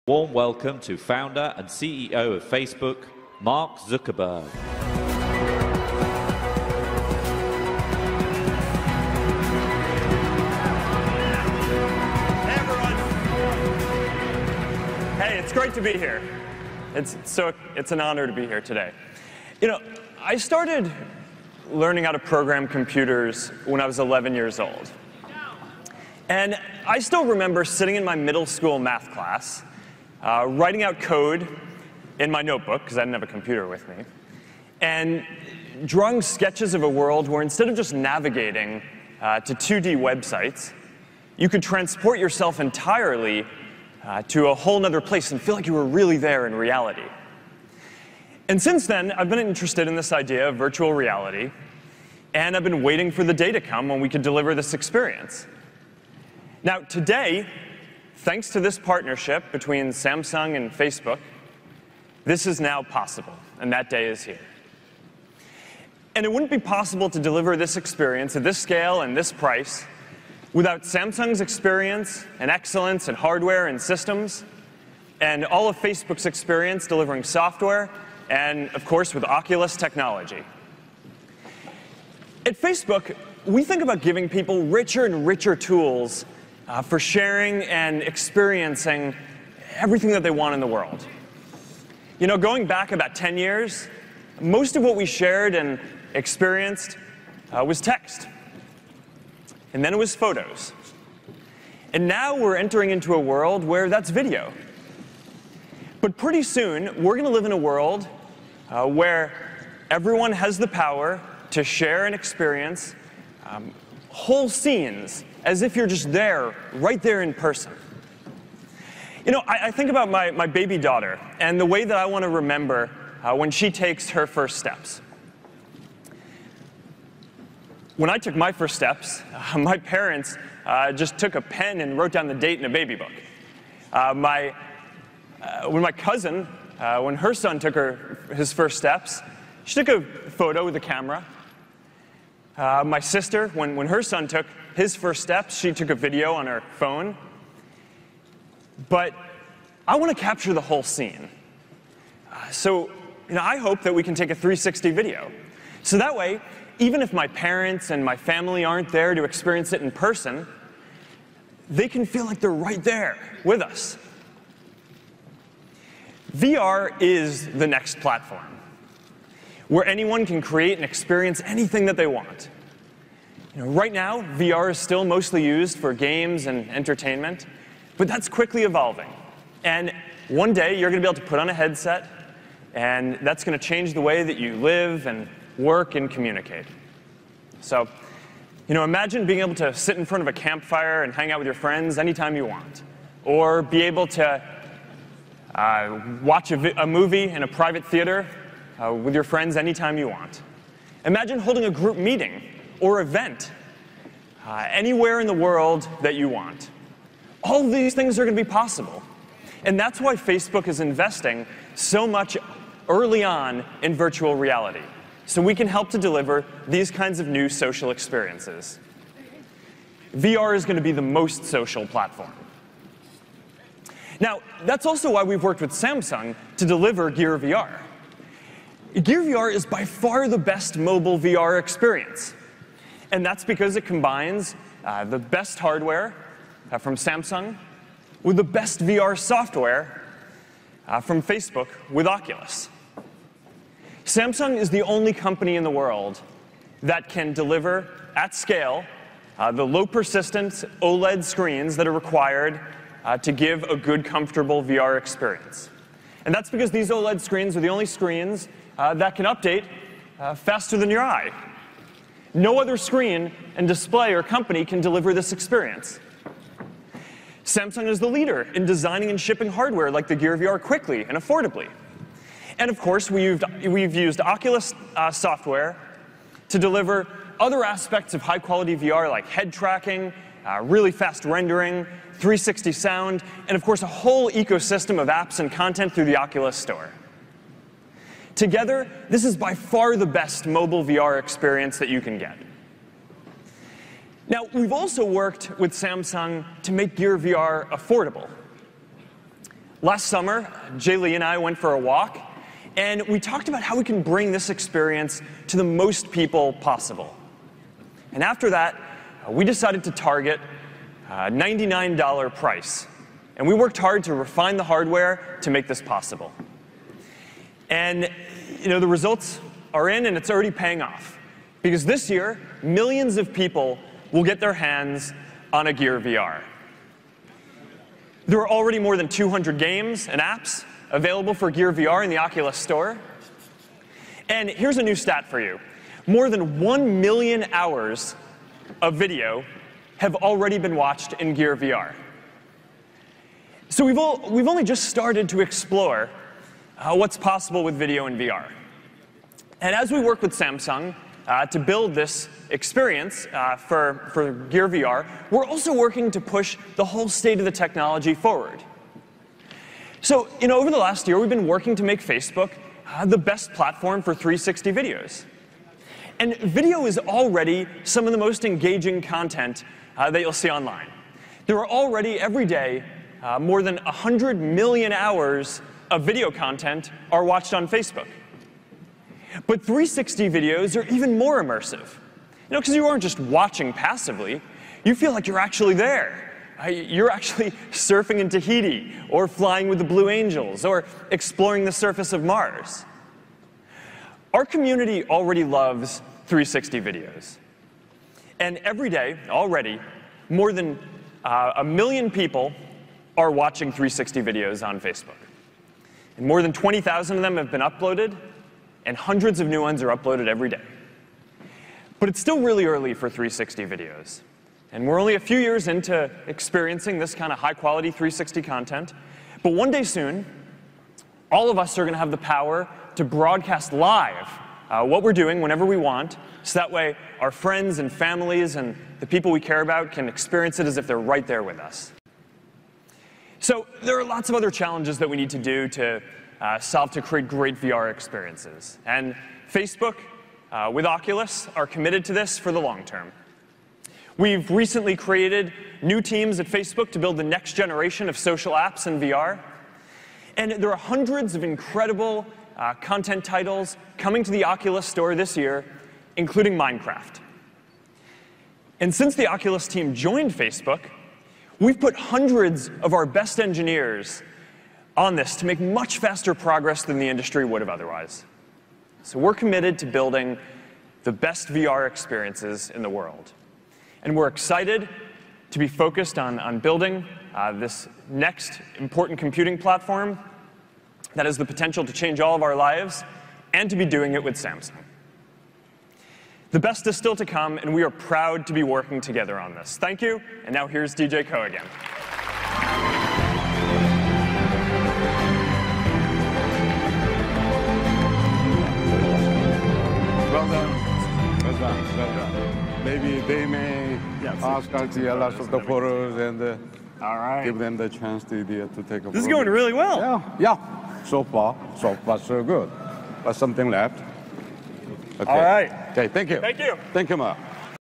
Warm welcome to founder and CEO of Facebook, Mark Zuckerberg. Hey everyone. Hey, it's great to be here. It's an honor to be here today. You know, I started learning how to program computers when I was 11 years old. And I still remember sitting in my middle school math class, writing out code in my notebook, because I didn't have a computer with me, and drawing sketches of a world where instead of just navigating to 2D websites, you could transport yourself entirely to a whole other place and feel like you were really there in reality. And since then, I've been interested in this idea of virtual reality, and I've been waiting for the day to come when we could deliver this experience. Now, today, thanks to this partnership between Samsung and Facebook, this is now possible, and that day is here. And it wouldn't be possible to deliver this experience at this scale and this price without Samsung's experience and excellence in hardware and systems, and all of Facebook's experience delivering software, and of course with Oculus technology. At Facebook, we think about giving people richer and richer tools for sharing and experiencing everything that they want in the world. You know, going back about 10 years, most of what we shared and experienced was text. And then it was photos. And now we're entering into a world where that's video. But pretty soon, we're going to live in a world where everyone has the power to share and experience whole scenes as if you're just there, right there in person. You know, I think about my baby daughter and the way that I want to remember when she takes her first steps. When I took my first steps, my parents just took a pen and wrote down the date in a baby book. When my cousin, when her son took his first steps, she took a photo with a camera. My sister, when her son took his first steps, she took a video on her phone. But I want to capture the whole scene. So I hope that we can take a 360 video. So that way, even if my parents and my family aren't there to experience it in person, they can feel like they're right there with us. VR is the next platform, where anyone can create and experience anything that they want. Right now, VR is still mostly used for games and entertainment, but that's quickly evolving. And one day, you're going to be able to put on a headset, and that's going to change the way that you live and work and communicate. So, imagine being able to sit in front of a campfire and hang out with your friends anytime you want, or be able to watch a movie in a private theater with your friends anytime you want. Imagine holding a group meeting or event anywhere in the world that you want. All of these things are going to be possible. And that's why Facebook is investing so much early on in virtual reality, so we can help to deliver these kinds of new social experiences. VR is going to be the most social platform. Now, that's also why we've worked with Samsung to deliver Gear VR. Gear VR is by far the best mobile VR experience. And that's because it combines the best hardware from Samsung with the best VR software from Facebook with Oculus. Samsung is the only company in the world that can deliver at scale the low persistence OLED screens that are required to give a good, comfortable VR experience. And that's because these OLED screens are the only screens that can update faster than your eye. No other screen and display or company can deliver this experience. Samsung is the leader in designing and shipping hardware like the Gear VR quickly and affordably. And of course, we've used Oculus software to deliver other aspects of high-quality VR like head tracking, really fast rendering, 360 sound, and of course a whole ecosystem of apps and content through the Oculus Store. Together, this is by far the best mobile VR experience that you can get. Now, we've also worked with Samsung to make Gear VR affordable. Last summer, Jay Lee and I went for a walk, and we talked about how we can bring this experience to the most people possible. And after that, we decided to target a $99 price. And we worked hard to refine the hardware to make this possible. And the results are in, and it's already paying off. Because this year, millions of people will get their hands on a Gear VR. There are already more than 200 games and apps available for Gear VR in the Oculus Store. And here's a new stat for you. More than 1 million hours of video have already been watched in Gear VR. So we've only just started to explore what's possible with video in VR. And as we work with Samsung to build this experience for Gear VR, we're also working to push the whole state of the technology forward. So over the last year, we've been working to make Facebook the best platform for 360 videos. And video is already some of the most engaging content that you'll see online. There are already, every day, more than 100 million hours of video content are watched on Facebook. But 360 videos are even more immersive. Because you aren't just watching passively. You feel like you're actually there. You're actually surfing in Tahiti, or flying with the Blue Angels, or exploring the surface of Mars. Our community already loves 360 videos. And every day, already, more than 1 million people are watching 360 videos on Facebook. And more than 20,000 of them have been uploaded, and hundreds of new ones are uploaded every day. But it's still really early for 360 videos. And we're only a few years into experiencing this kind of high-quality 360 content. But one day soon, all of us are going to have the power to broadcast live what we're doing whenever we want, so that way our friends and families and the people we care about can experience it as if they're right there with us. So there are lots of other challenges that we need to do to solve to create great VR experiences. And Facebook, with Oculus, are committed to this for the long term. We've recently created new teams at Facebook to build the next generation of social apps in VR. And there are hundreds of incredible content titles coming to the Oculus Store this year, including Minecraft. And since the Oculus team joined Facebook, we've put hundreds of our best engineers on this to make much faster progress than the industry would have otherwise. So we're committed to building the best VR experiences in the world. And we're excited to be focused on building this next important computing platform that has the potential to change all of our lives, and to be doing it with Samsung. The best is still to come, and we are proud to be working together on this. Thank you, and now here's DJ Ko again. Well done. Well done. Well done. Maybe they may ask us to lots of the photos and All right. give them the chance to take a photo. This is going really well. Yeah. So far, so good. But something left. Okay. All right. Okay, thank you. Thank you. Thank you, Mark.